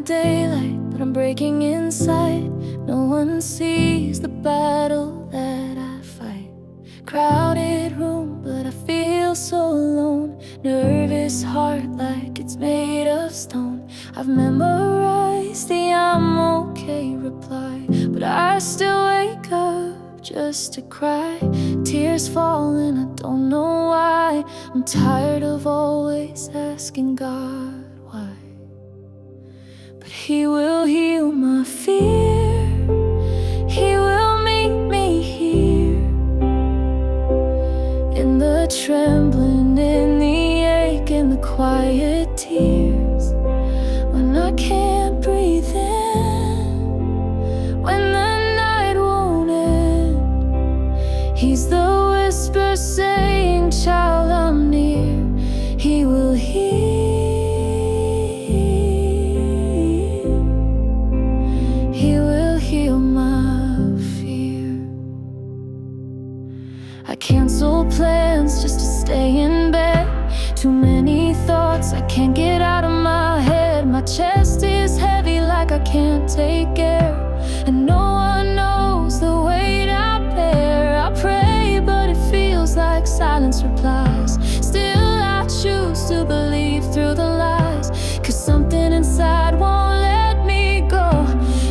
the daylight, but I'm breaking inside. No one sees the battle that I fight. Crowded room, but I feel so alone. Nervous heart like it's made of stone. I've memorized the I'm okay reply, but I still wake up just to cry. Tears fall and I don't know why. I'm tired of always asking God why. But He will heal my fear. He will meet me here, in the trembling, in the ache, in the quiet tears. When I can't breathe in, when the night won't end, He's the whisper saying, child, I'm near. He will heal. He will heal my fear. I cancel plans just to stay in bed. Too many thoughts I can't get out of my head. My chest is heavy like I can't take air, and no one knows the weight I bear. I pray but it feels like silence replies. Still I choose to believe through the lies, 'cause something inside won't let me go.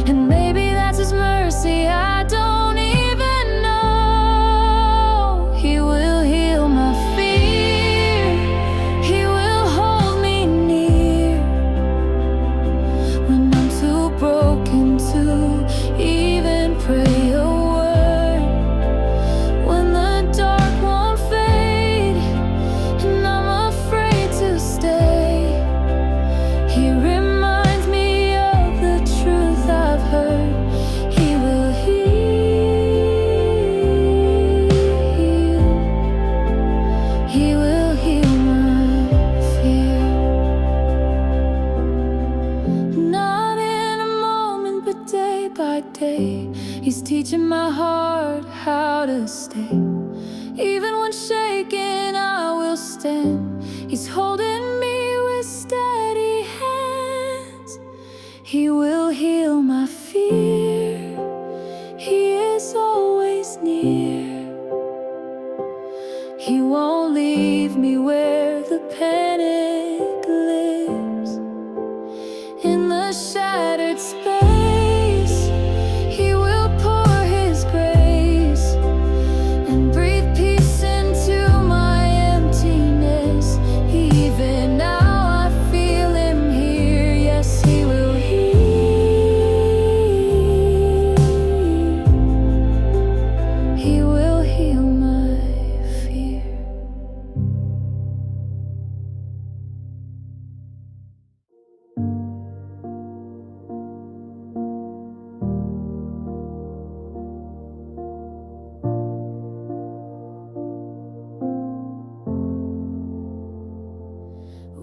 And maybe that's His mercy, I don't even know. He will heal my fear. He will hold me near when I'm too broken to even pray a word. When the dark won't fade and I'm afraid to stay, He reminds me of the truth I've heard. He will heal. He will heal my fear. Not in a moment, but day by day, He's teaching my heart how to stay. Even when shaken, I will stand. He's holding me with steady hands. He will heal my fear. He is always near. He won't leave me where the panic lives. In the shattered space, He will pour His grace and breathe peace into my emptiness. Even now I feel Him here. Yes, He will heal. He will heal my fear.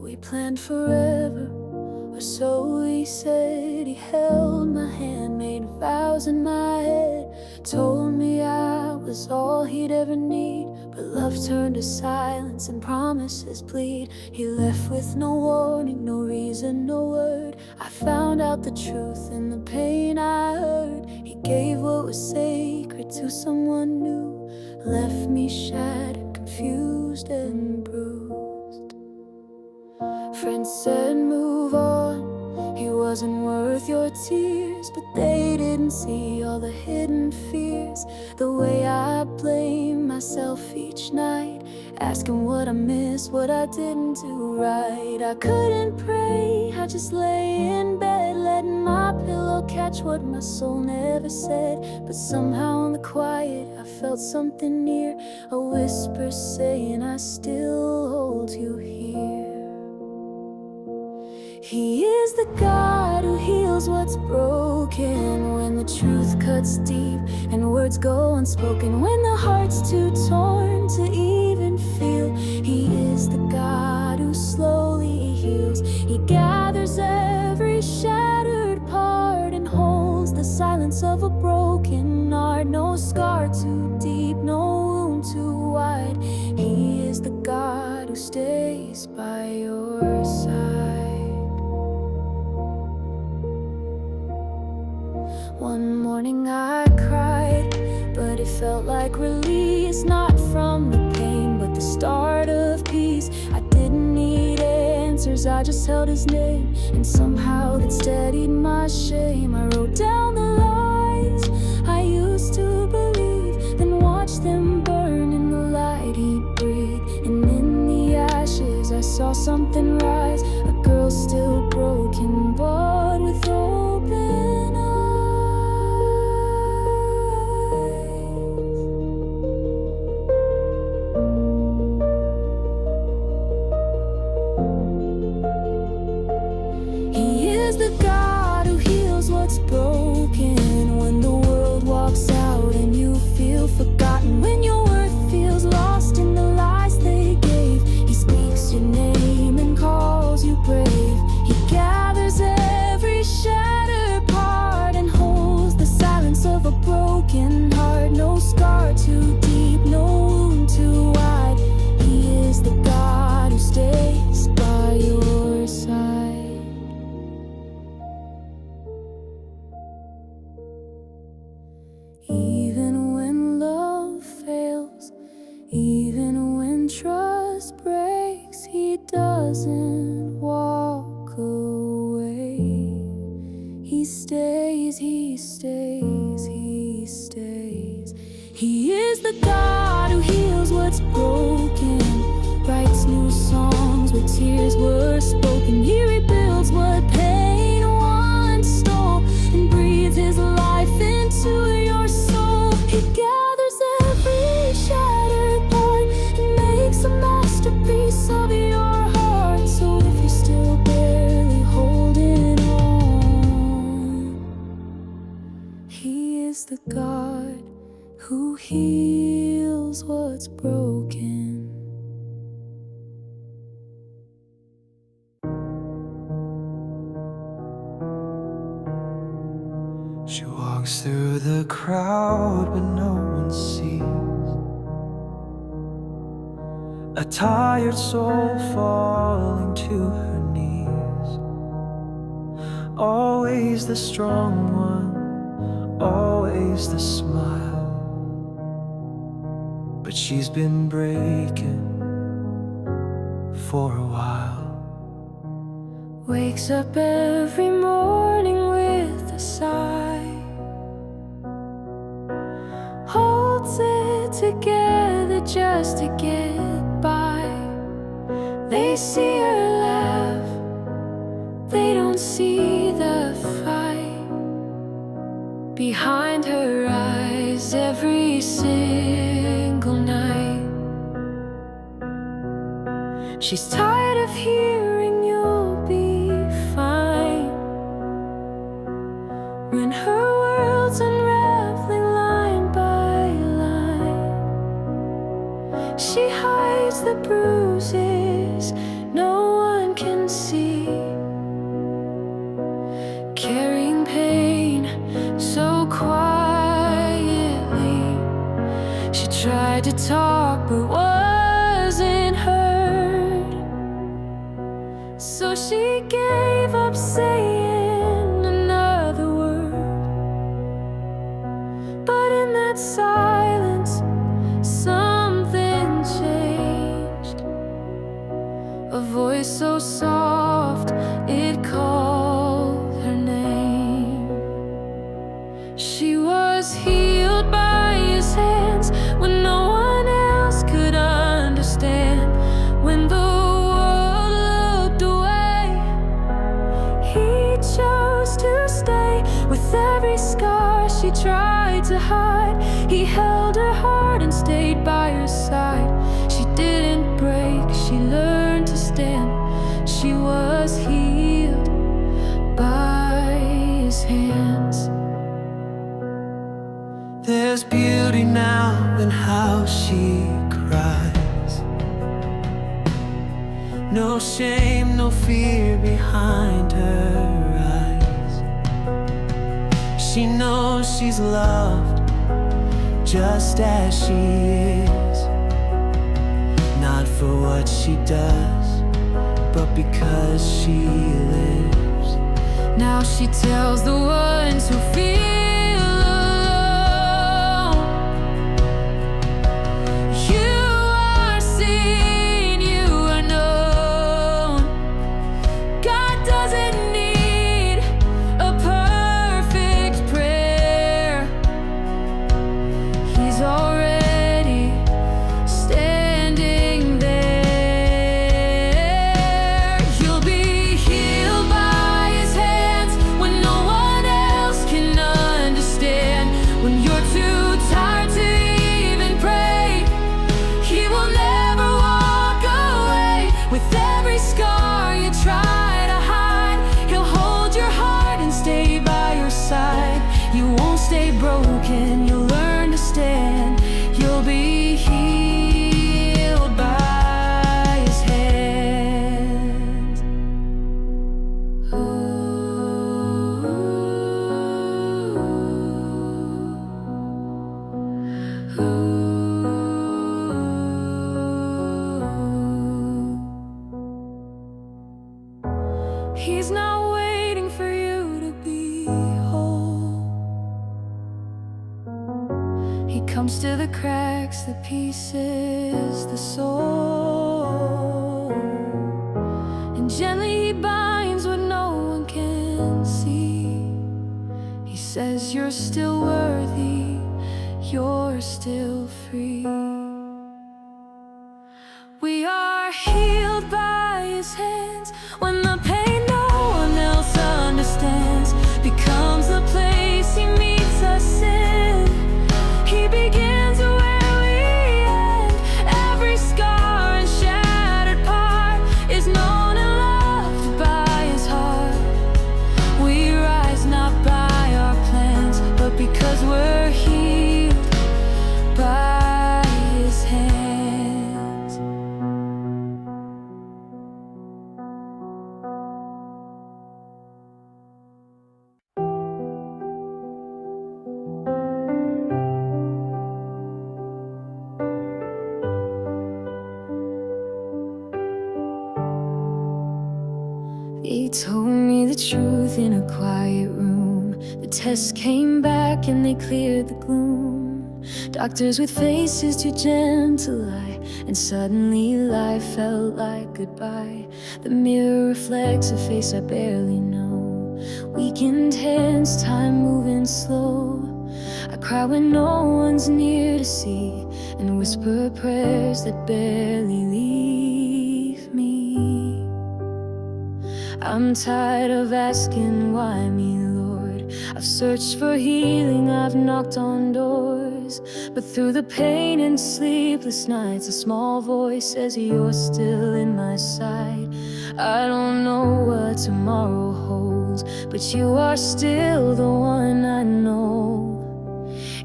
We planned forever, or so He said. He held my hand, made vows in my head, told me I was all He'd ever need. But love turned to silence and promises bleed. He left with no warning, no reason, no word. I found out the truth in the pain I heard. He gave what was sacred to someone new, left me shattered, confused and bruised. Friends said move on, he wasn't worth your tears, but they didn't see all the hidden fears. The way I blame myself each night, asking what I missed, what I didn't do right. I couldn't pray, I just lay in bed, letting my pillow catch what my soul never said. But somehow in the quiet I felt something near, a whisper saying I still hold you here. He is the God who heals what's broken, when the truth cuts deep and words go unspoken, when the heart's too torn to even feel. He is the God who slowly heals. He gathers every shattered part and holds the silence of a broken heart. No scar too deep, no wound too wide. He is the God who stays by your side. One morning I cried, but it felt like release, not from the pain, but the start of peace. I didn't need answers, I just held his name, and somehow that steadied my shame. I wrote down the lies I used to believe, then watched them burn in the light he'd breathe. And in the ashes I saw something rise, a girl still broken, but with open eyes. He is the God who heals what's broken. When the world walks out and you feel forgotten, when your worth feels lost in the lies they gave, he speaks your name and calls you brave. He gathers every shattered part and holds the silence of a broken heart. No scar too deep, no wound too wide. He is the God who stays by your side. Even when love fails, even when trust breaks, he doesn't walk away. He stays, he stays, he stays. He is the God who heals what's broken, writes new songs where tears were spoken. He rebuilds what pain once stole and breathes his life into your soul. He gathers every shattered part and makes a masterpiece of your heart. So if you're still barely holding on, he is the God who heals what's broken. She walks through the crowd, but no one sees a tired soul falling to her knees. Always the strong one, always the smile, but she's been breaking for a while. Wakes up every morning with a sigh, holds it together just to get by. They see her laugh, they don't see the fight behind her eyes every single night. She's tired of hearing you'll be fine when her world's unraveling line by line. She hides the bruises no one can see, carrying pain so quietly. She tried to talk but wasn't heard, so she gave up saying another word. But in that silence, something changed. A voice so soft, it called her name. She was healed by his hands when no one else could understand. When the world looked away, he chose to stay. With every scar she tried to hide, he held her heart and stayed by her side. She didn't break, she learned to stand. She was healed by his hands. There's beauty now in how she cries. No shame, no fear behind her eyes. She knows she's loved just as she is, not for what she does, but because she lives. Now she tells the ones who fear lay broken, you'll learn to stand. You'll be healed by His hand. He's not waiting for you to be whole. He comes to the cracks, the pieces, the soul, and gently He binds what no one can see. He says you're still worthy, you're still free. We are healed by His hands. When the pain no one else understands becomes the place He meets us in, He begins where we end. Every scar and shattered part is known and loved by His heart. We rise not by our plans, but because we're healed by His hands. They told me the truth in a quiet room. The tests came back and they cleared the gloom. Doctors with faces too gentle to lie, and suddenly life felt like goodbye. The mirror reflects a face I barely know. Weakened hands, time moving slow. I cry when no one's near to see, and whisper prayers that barely leave me. I'm tired of asking why me, Lord. I've searched for healing, I've knocked on doors, but through the pain and sleepless nights, a small voice says you're still in my sight. I don't know what tomorrow holds, but you are still the one I know.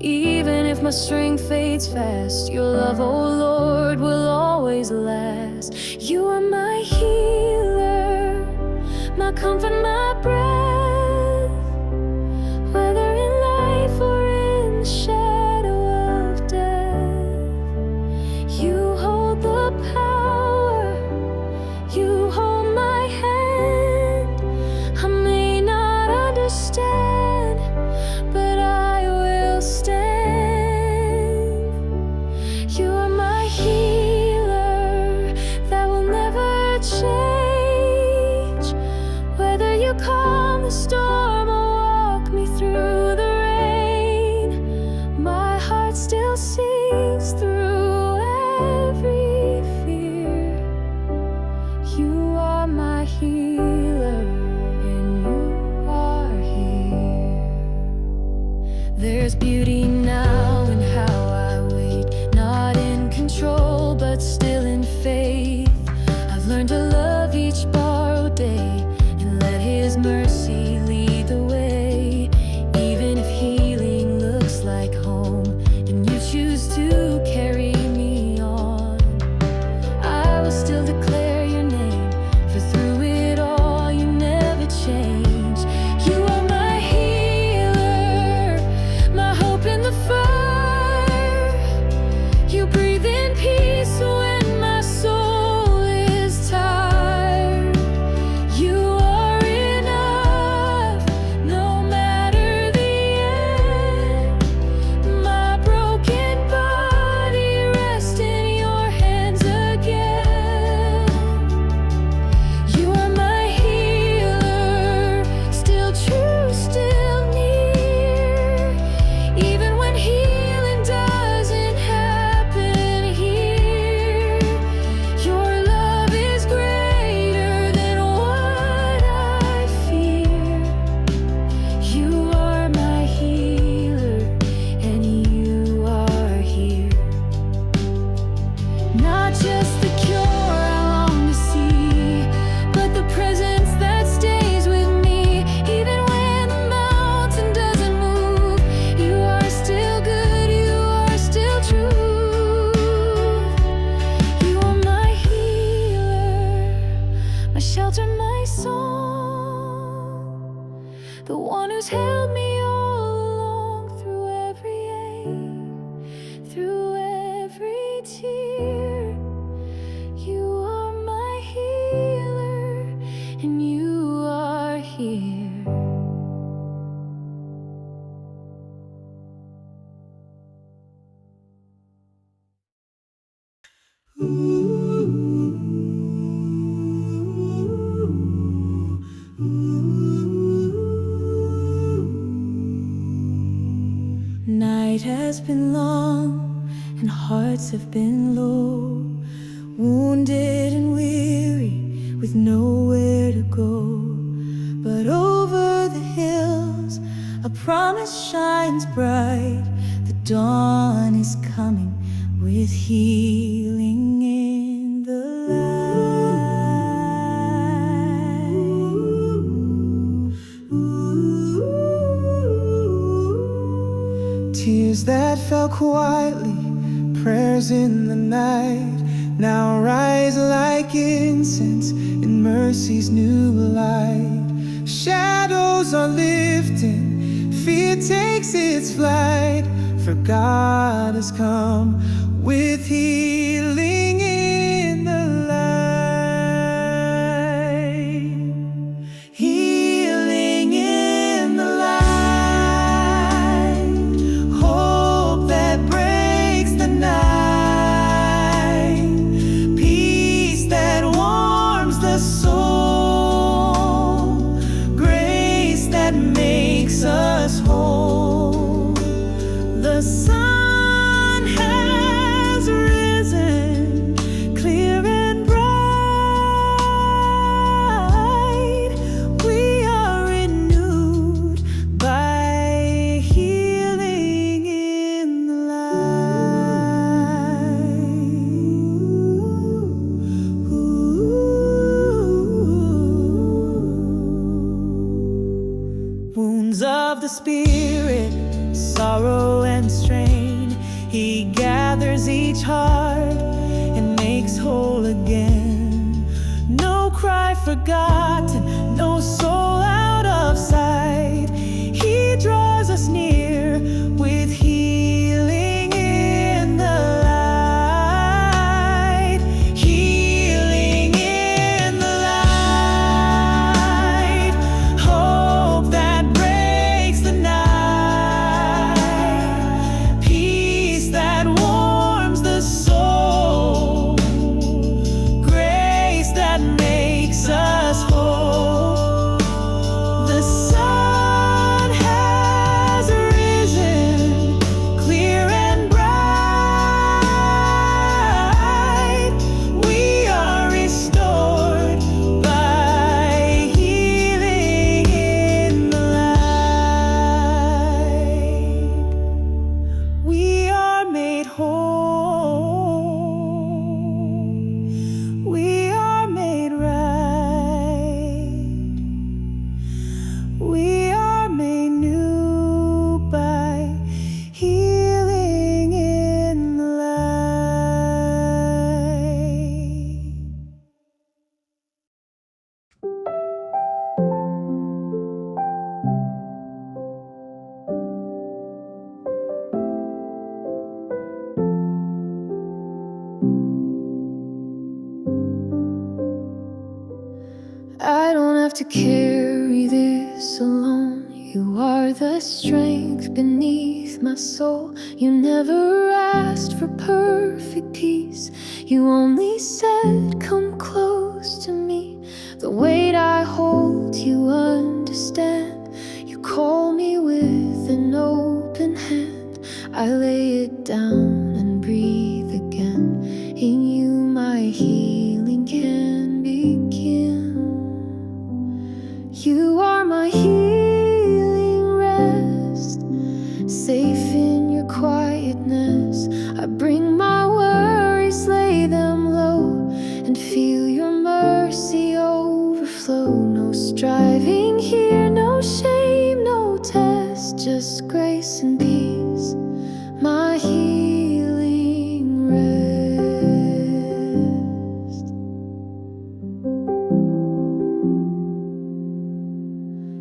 Even if my strength fades fast, your love, oh Lord, will always last. You are my healer, my comfort, my breath. Whether in life or in the shadow of death, you hold the power, you hold my hand. I may not understand, but I will stand. You are my healer that will never change. Whether you calm the storm or walk me through the rain, my heart still sings through every fear. You are my healer, and you are here. There's beauty now in how I wait, not in control, but still in faith. I've learned to love each borrowed day and let His mercy lead the way. Even if healing looks like home and you choose to carry me on, I will still declare your name, for through it all you never change. You are my healer, my hope in the one who's held me all along through every ache, through every tear. You are my healer, and you are here. Night has been long and hearts have been low, wounded and weary with nowhere to go. But over the hills a promise shines bright. The dawn is coming with healing in the light. Tears that fell quietly, prayers in the night, now rise like incense in mercy's new light. Shadows are lifting, fear takes its flight, for God has come with healing in the light. Healing in the light, hope that breaks the night, peace that warms the soul, grace that makes us whole. The sun has risen, clear and bright. We are renewed by healing in the light. Wounds of the Spirit, sorrow and strain, He gathers each heart and makes whole again. No cry forgotten, no soul out of sight. He draws us near with healing in the light. Healing in the light, hope that breaks the night, peace that warms the soul, grace that makes us whole. The sun has risen, clear and bright. We are restored by healing in the light. We are made whole. We are made right. We are made new by healing in the light. I don't have to carry this alone. You are the strength beneath my soul. You never asked for perfect peace. You only said, come close to me. The weight I hold, you understand. You call me with an open hand. I lay it down and breathe again. In you my healing can begin. You are my healing rest, safe in your quietness. I bring my worries, lay them low, and feel your mercy overflow. No striving here, no shame, no test, just grace and peace, my healing rest.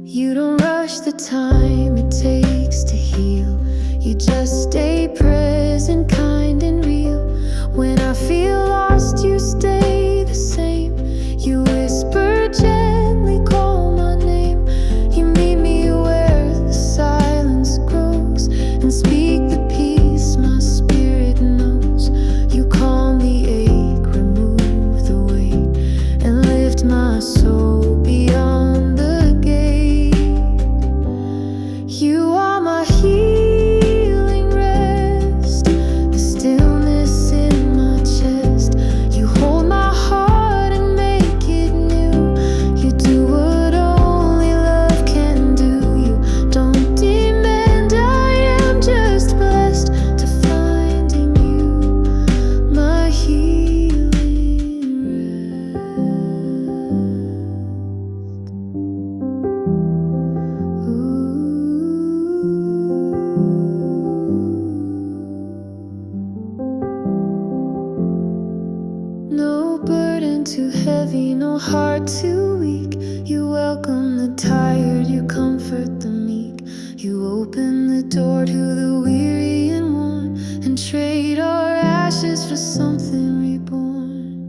You don't rush the You are my healing rest, the stillness in my chest. You hold my heart and make it new. You do what only love can do. You don't demand, I am just blessed to finding you, my healing rest. No burden too heavy, no heart too weak. You welcome the tired, you comfort the meek. You open the door to the weary and worn, and trade our ashes for something reborn.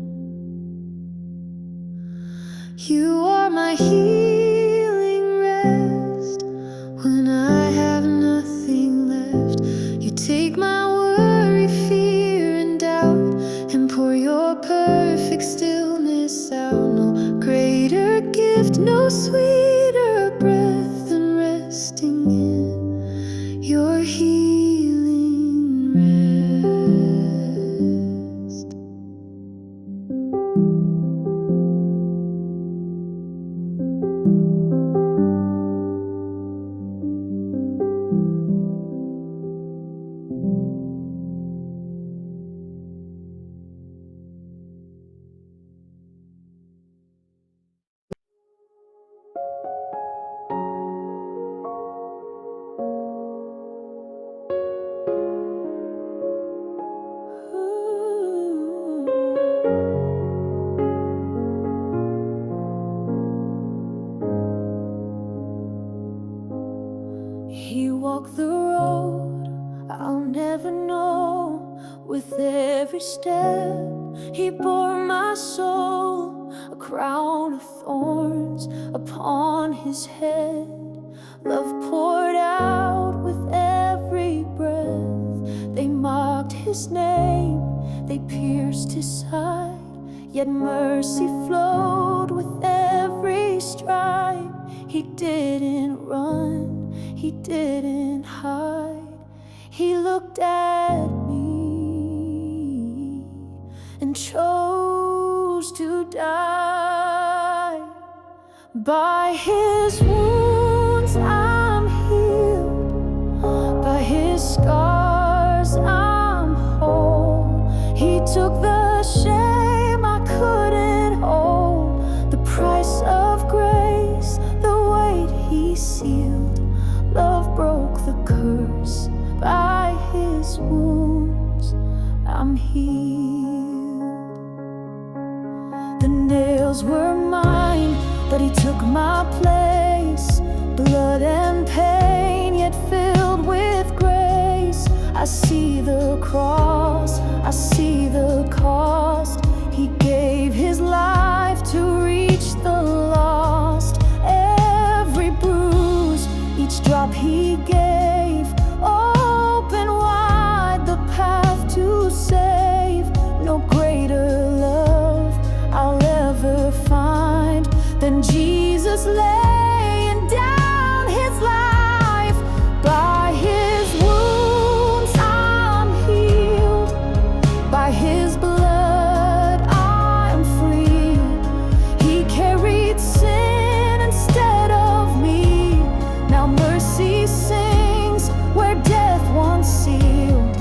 You are my healing rest when I have nothing left. You take my worry, fear, and doubt, and pour your perfect stillness out. No greater gift, no sweeter breath than resting in your healing rest. He walked the road I'll never know. With every step he bore my soul, a crown of thorns upon his head. Love poured out with every breath. They mocked his name, they pierced his side, yet mercy flowed with every stride. He didn't run, he didn't hide. He looked at me and chose to die. By his wounds I'm healed, by his scars I'm whole. He took the shame I couldn't hold, the price of grace, the weight he sealed. Love broke the curse. By his wounds I'm healed. The nails were mine, but he took my place. Blood and pain, yet filled with grace. I see the cross, I see the cost. He gave his life to reach the lost. Every bruise, each drop he gave, open wide the path to save. No greater love I'll ever find than Jesus laying down his life. By his wounds I'm healed, by his blood I'm free. He carried sin instead of me. Now mercy sings where death once sealed.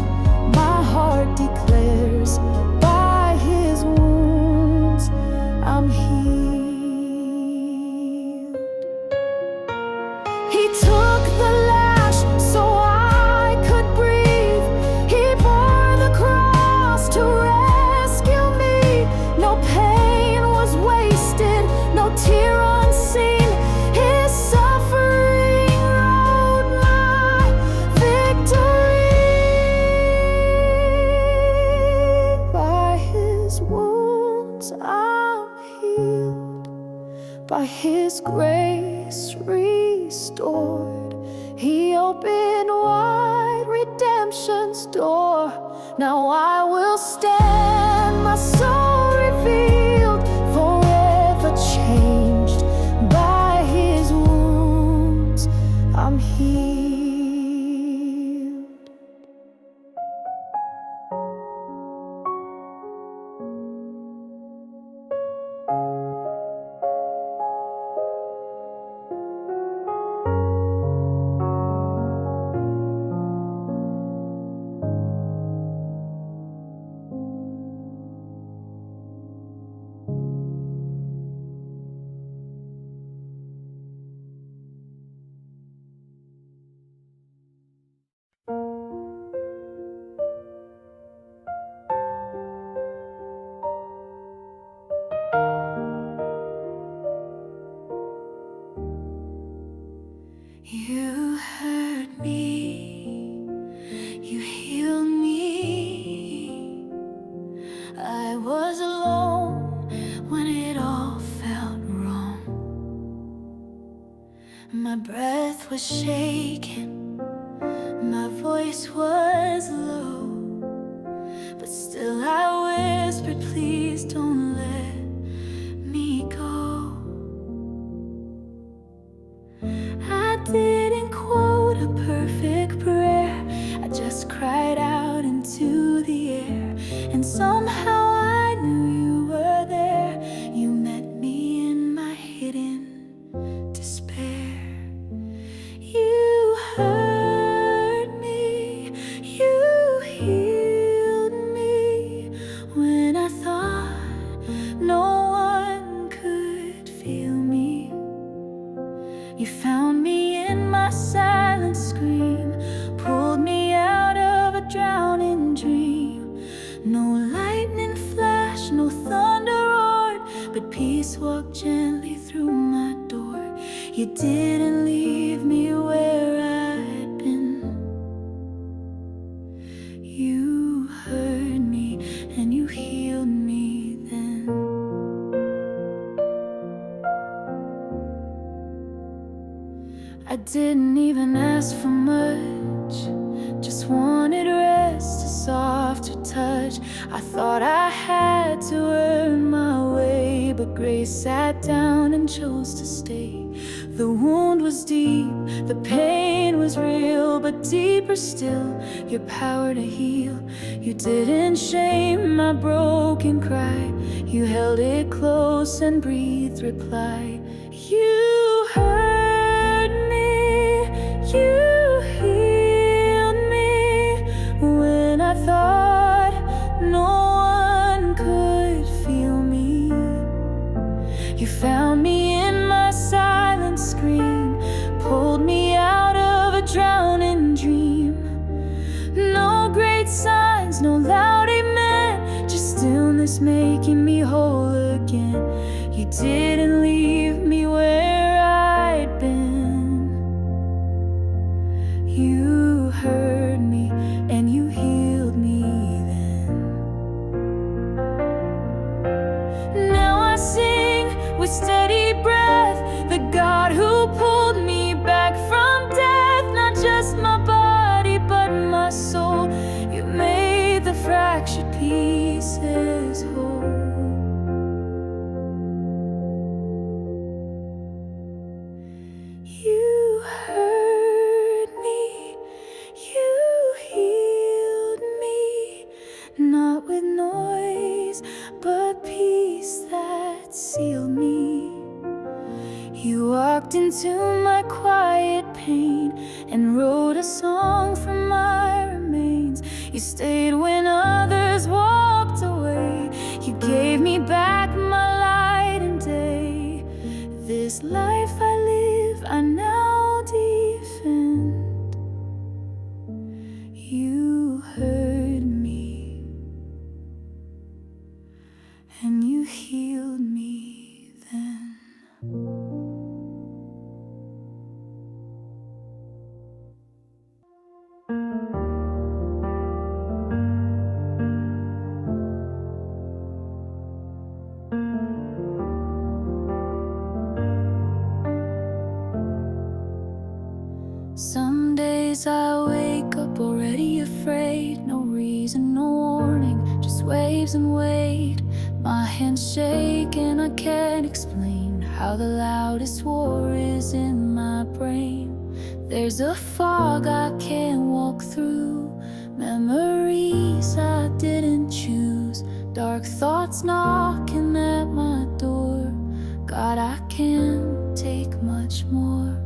My heart declares, by his wounds I'm healed. He took the lash so I could breathe. He bore the cross to rescue me. No pain was wasted, no tear unseen. His suffering wrote my victory. By his wounds I'm healed, by his grace restored. He opened wide redemption's door. Now I will stand, my soul revealed, forever changed. By his wounds I'm healed. voice was low, but still I whispered, please don't let me go. I didn't quote a perfect prayer, I just cried out into the air. And somehow I knew you were there. You met me in my hidden despair. You heard me, you healed me when I thought no one could feel me. You found me in my silent scream, pulled me out of a drowning dream. No lightning flash, no thunder roared, but peace walked gently through my door. You didn't leave me where I'd been. You heard me and you healed me then. I didn't even ask for much, just wanted rest, a softer touch. I thought I had to earn my way, but grace sat down and chose to stay. The wound was deep, the pain was real, but deeper still, your power to heal. You didn't shame my broken cry, you held it close and breathed reply. You heard me, you healed me when I thought no one could feel me. You found me in my silent scream, pulled me out of a drowning dream. No great signs, no loud amen, just stillness making me whole again. You didn't leave me where I'd been. You heard me and you healed me then. Now I sing with steady breath, the God who pulled me back from death. Not just my body, but my soul. You made the fractured pieces whole. You heard me, you healed me, not with noise, but peace that sealed me. You walked into my quiet pain and wrote a song from my remains. You stayed when others walked away. You gave me back my light and day. This life I live, I now defend. You heard me and you healed me then. Some days I wake up already afraid, no reason, no warning, just waves and weight. My hands shake and I can't explain how the loudest war is in my brain. There's a fog I can't walk through, memories I didn't choose, dark thoughts knocking at my door. God, I can't take much more.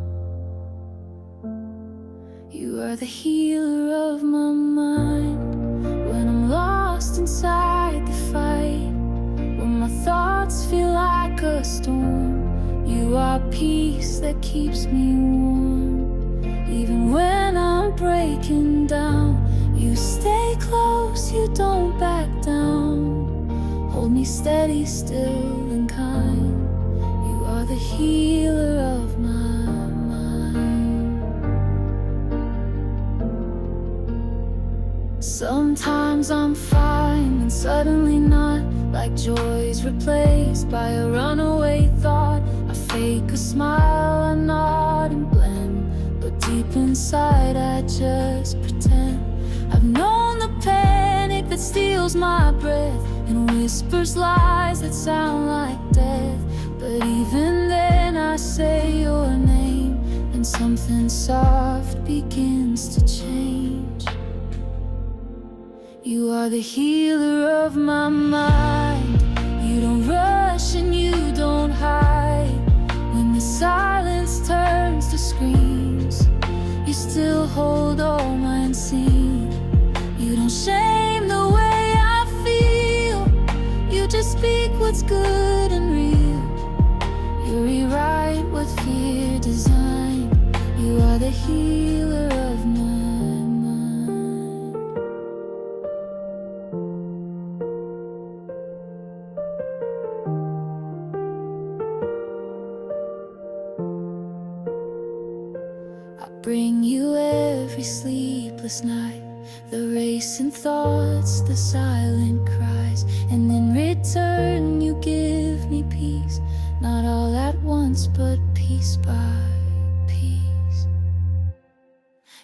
You are the healer of my mind when I'm lost inside the fight, when my thoughts feel like a storm. You are peace that keeps me warm. Even when I'm breaking down, you stay close, you don't back down. Hold me steady, still and kind. You are the healer of my Sometimes I'm fine and suddenly not, like joy's replaced by a runaway thought. I fake a smile, I nod and blend, but deep deep inside I just pretend. I've known the panic that steals my breath and whispers lies that sound like death. But even then I say your name and something soft begins to change. You are the healer of my mind. You don't rush and you don't hide. When the silence turns to screams, you still hold all my unseen. You don't shame the way I feel. You just speak what's good and real. You rewrite what fear designed. You are the healer of my mind. I bring you every sleepless night, the racing thoughts, the silent cries, and in return you give me peace. Not all at once, but piece by piece.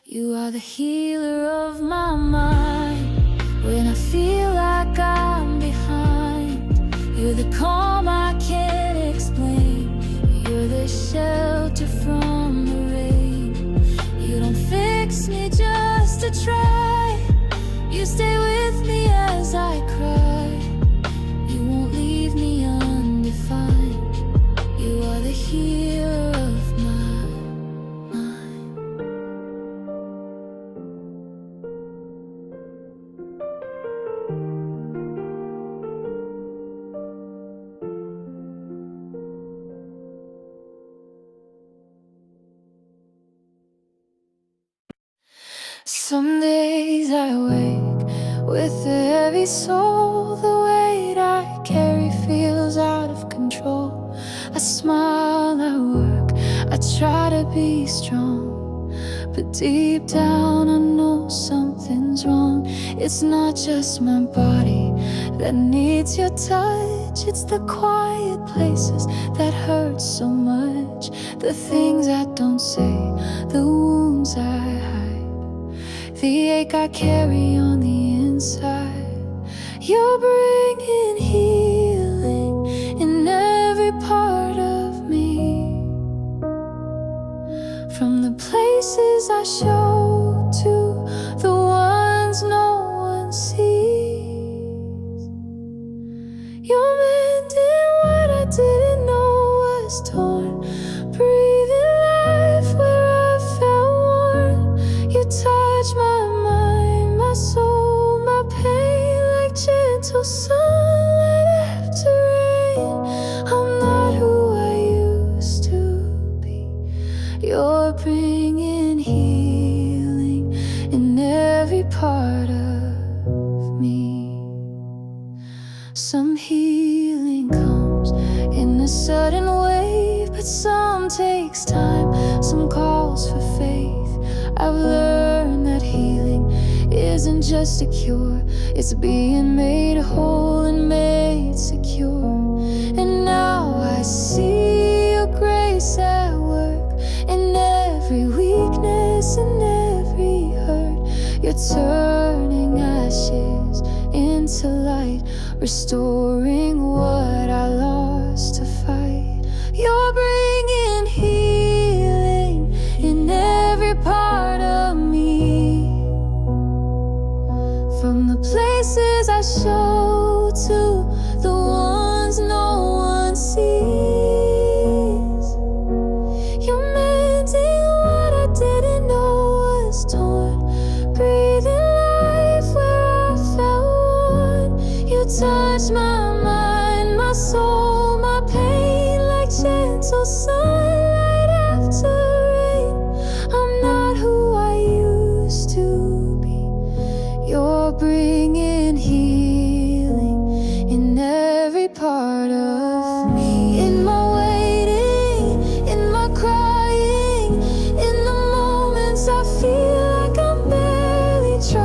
You are the healer of my mind. When I feel like I'm behind, you're the calm I can't explain. You're the shelter from the rain. You don't fix me just to try. You stay with me as I cry. You won't leave me undefined. You are the healer of my mind. Some days I wake with a heavy soul. The weight I carry feels out of control. I smile, I work, I try to be strong, but deep down I know something's wrong. It's not just my body that needs your touch. It's the quiet places that hurt so much. The things I don't say, the wounds I hide, the ache I carry on the inside. You're bringing healing in every part of me. From the places I show to the ones no one sees. You're mending what I didn't know was torn, breathing life where I felt worn. You touch my mind, my soul, my pain, like gentle sunlight after rain. I'm not who I used to be. You're bringing healing in every part of me. Some healing comes in a sudden wave, but some takes time, some calls for faith. I've learned that healing isn't just a cure, it's being made whole and made secure. And now I see your grace at work in every weakness and every hurt. You're turning ashes into light, restoring what I lost to fight. You're bringing healing in every part of me. From the places I show to the ones no one sees. You're mending what I didn't know was torn, breathing life where I felt worn. You touch my mind, my soul, my pain, like gentle sunlight after rain. I'm not who I used to be. You're bringing healing in every part of me. In my waiting, in my crying, in the moments I feel like I'm barely trying.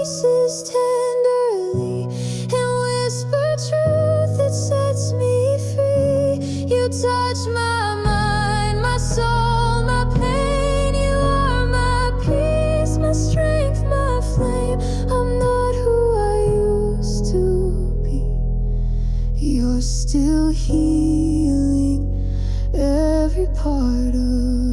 voices tenderly and whisper truth that sets me free. You touch my mind, my soul, my pain. You are my peace, my strength, my flame. I'm not who I used to be. You're still healing every part of